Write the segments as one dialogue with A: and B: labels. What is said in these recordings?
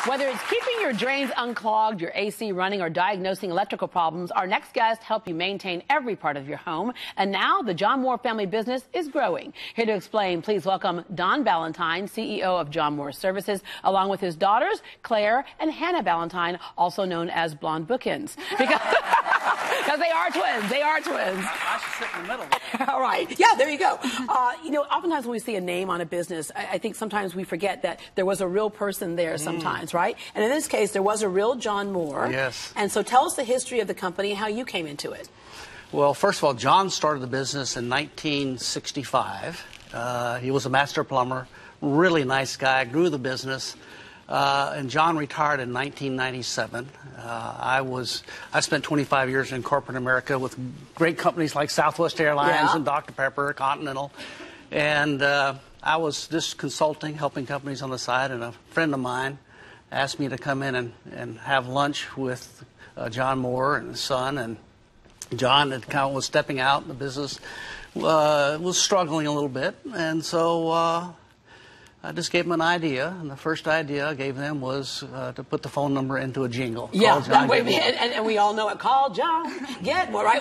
A: Whether it's keeping your drains unclogged, your AC running, or diagnosing electrical problems, our next guests help you maintain every part of your home. And now the John Moore family business is growing. Here to explain, please welcome Don Valentine, CEO of John Moore Services, along with his daughters, Claire and Hannah Valentine, also known as Blonde Bookends. Because they are twins. They are twins.
B: I should sit in the middle.
A: All right. Yeah, there you go. You know, oftentimes when we see a name on a business, I think sometimes we forget that there was a real person there sometimes, right? And in this case, there was a real John Moore.
B: Yes.
A: And so tell us the history of the company and how you came into it.
B: Well, first of all, John started the business in 1965. He was a master plumber, really nice guy, grew the business. And John retired in 1997. I spent 25 years in corporate America with great companies like Southwest Airlines and Dr. Pepper, Continental. And I was just consulting, helping companies on the side, and a friend of mine asked me to come in and have lunch with John Moore and his son. And John had kind of was stepping out in the business, was struggling a little bit. And so I just gave them an idea, and the first idea I gave them was to put the phone number into a jingle.
A: Yeah, and we all know it. Call John, get more, right?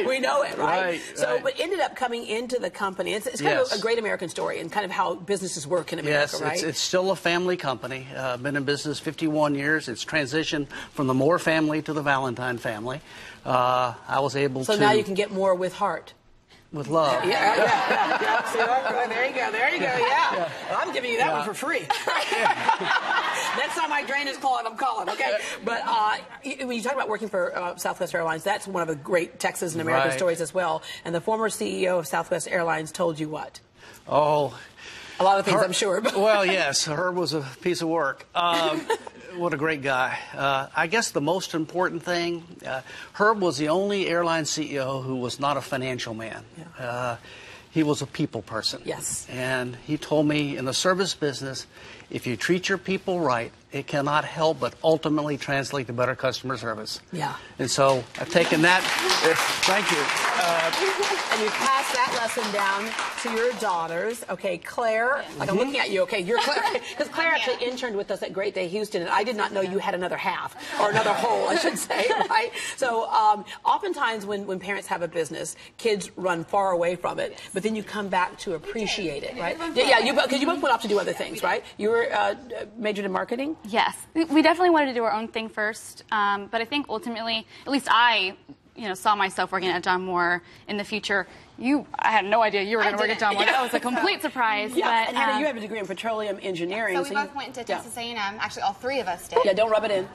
A: We know it, right? So, but ended up coming into the company. It's kind of a great American story and kind of how businesses work in America, right?
B: Yes, it's still a family company. Been in business 51 years. It's transitioned from the Moore family to the Valentine family. I was able to...
A: So now you can get more with heart.
B: With love.
A: Yeah. See, there you go, yeah. Well, I'm giving you that one for free. Next time my drain is clogged, I'm calling, okay? But when you talk about working for Southwest Airlines, that's one of the great Texas and American stories as well. And the former CEO of Southwest Airlines told you what?
B: Oh...
A: A lot of things, I'm sure.
B: Well, yes, Herb was a piece of work. What a great guy. I guess the most important thing, Herb was the only airline CEO who was not a financial man. Yeah. He was a people person.
A: Yes.
B: And he told me, in the service business, if you treat your people right, it cannot help but ultimately translate to better customer service. Yeah. And so I've taken that. Thank you.
A: And you passed that lesson down to your daughters. Okay, Claire, like I'm looking at you, okay, you're Claire. Because Claire actually interned with us at Great Day Houston, and I did not know you had another half, or another whole, I should say, right? So oftentimes when parents have a business, kids run far away from it, but then you come back to appreciate it, right? Yeah, because you both went off to do other things, right? You were majored in marketing?
C: Yes. We definitely wanted to do our own thing first, but I think ultimately, at least I saw myself working at John Moore in the future. I had no idea you were going to work at John Moore. That was a complete surprise.
A: Yeah,
C: but,
A: and Hannah, you have a degree in petroleum engineering.
D: So we both went to Texas A&M. Actually, all three of us did.
A: Yeah, don't rub it in.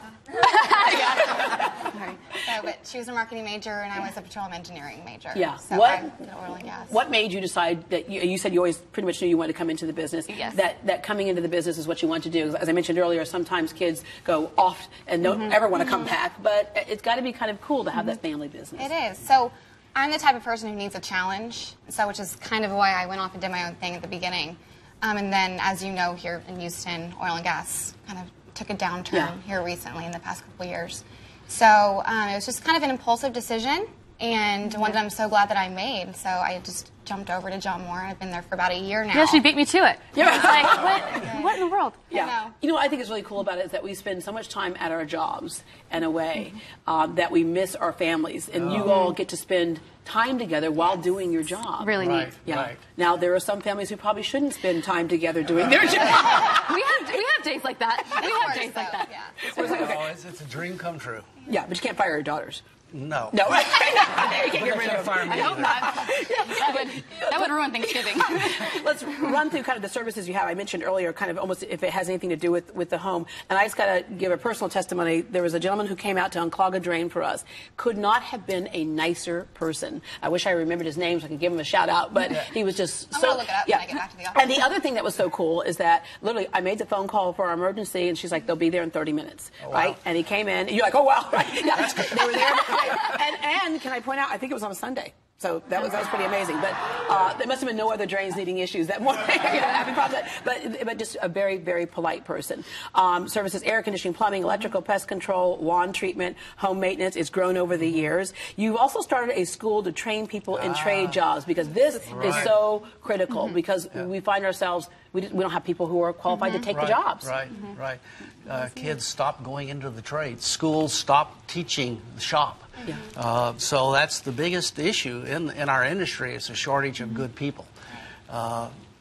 D: But she was a marketing major, and I was a petroleum engineering major.
A: Yeah.
D: So I did oil and gas.
A: What made you decide that you said you always pretty much knew you wanted to come into the business?
C: Yes.
A: That coming into the business is what you want to do. As I mentioned earlier, sometimes kids go off and don't ever want to come back, but it's got to be kind of cool to have that family business.
D: It is. So I'm the type of person who needs a challenge, which is kind of why I went off and did my own thing at the beginning. And then, as you know, here in Houston, oil and gas kind of took a downturn here recently in the past couple of years. So it was just kind of an impulsive decision, and one that I'm so glad that I made. So I just jumped over to John Moore. I've been there for about a year now.
C: Yeah, she beat me to it. Yeah. It's like, what in the world?
A: Yeah. You know what I think is really cool about it is that we spend so much time at our jobs in a way that we miss our families, and you all get to spend time together while doing your job.
C: Really neat.
A: Yeah.
B: Right.
A: Now, there are some families who probably shouldn't spend time together doing their job.
C: we have days like that. We have days like that.
D: Yeah.
B: It's a dream come true.
A: Yeah, but you can't fire your daughters.
B: No.
A: No, right? You can't get rid of them.
B: I
C: hope not. That would ruin Thanksgiving.
A: Let's run through kind of the services you have. I mentioned earlier kind of almost if it has anything to do with the home. And I just got to give a personal testimony. There was a gentleman who came out to unclog a drain for us. Could not have been a nicer person. I wish I remembered his name so I could give him a shout out. But he was just
D: I'm going to look it up when I get back to the office.
A: And the other thing that was so cool is that literally I made the phone call for our emergency, and she's like, they'll be there in 30 minutes. Oh, wow. Right? And he came in, and you're like, oh, wow. Right? Yeah, they were there. And can I point out, I think it was on a Sunday. So that was pretty amazing. But there must have been no other drains needing issues that morning. But just a very, very polite person. Services air conditioning, plumbing, electrical, pest control, lawn treatment, home maintenance. It's grown over the years. You've also started a school to train people in trade jobs, because this is so critical, because we find ourselves, we don't have people who are qualified to take the jobs.
B: Right. Kids stopped going into the trades. Schools stopped teaching the shop.
A: Yeah.
B: So that's the biggest issue in our industry. It's a shortage of good people.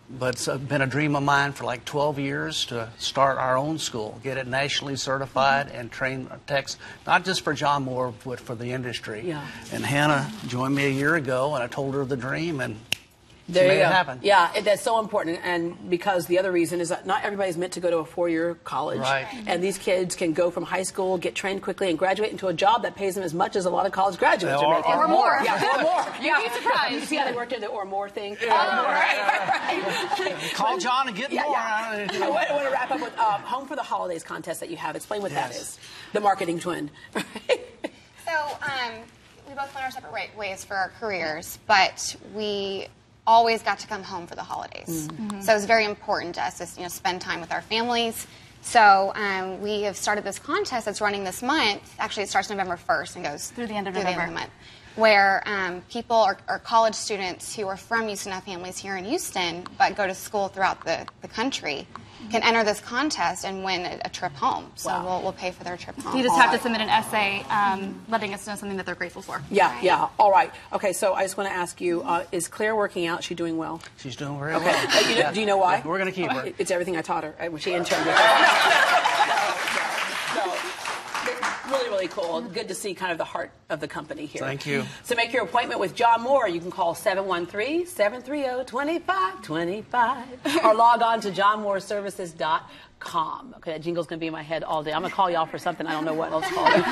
B: But it's been a dream of mine for like 12 years to start our own school, get it nationally certified, and train techs, not just for John Moore, but for the industry.
A: Yeah.
B: And Hannah joined me a year ago, and I told her the dream, and
A: there
B: she made
A: you go.
B: it happen.
A: Yeah, that's so important. And because the other reason is that not everybody's meant to go to a 4-year college.
B: Right.
A: And these kids can go from high school, get trained quickly, and graduate into a job that pays them as much as a lot of college graduates are making.
C: Or more.
A: Yeah, or more.
C: You'd be surprised.
A: You see how they worked in the or more thing?
B: Right. Call John and get more.
A: I want to wrap up with Home for the Holidays contest that you have. Explain what that is. The marketing twin.
D: So, we both went our separate ways for our careers, but we always got to come home for the holidays. So it was very important to us to spend time with our families. So we have started this contest that's running this month. Actually, it starts November 1st and goes
C: through the end of
D: the
C: November.
D: month, where people are college students who are from Houston, have families here in Houston, but go to school throughout the country, can enter this contest and win a trip home. So we'll pay for their trip home.
C: You just have to submit an essay letting us know something that they're grateful for.
A: Yeah, yeah. All right. Okay, so I just want to ask you, is Claire working out? Is she doing well?
B: She's doing very well.
A: Okay. Do you know why?
B: We're going to keep her.
A: It's everything I taught her when she interned with Really, really cool. Good to see kind of the heart of the company here.
B: Thank you.
A: So make your appointment with John Moore. You can call 713-730-2525 or log on to johnmooreservices.com. Okay, that jingle's going to be in my head all day. I'm going to call y'all for something. I don't know what else to call it.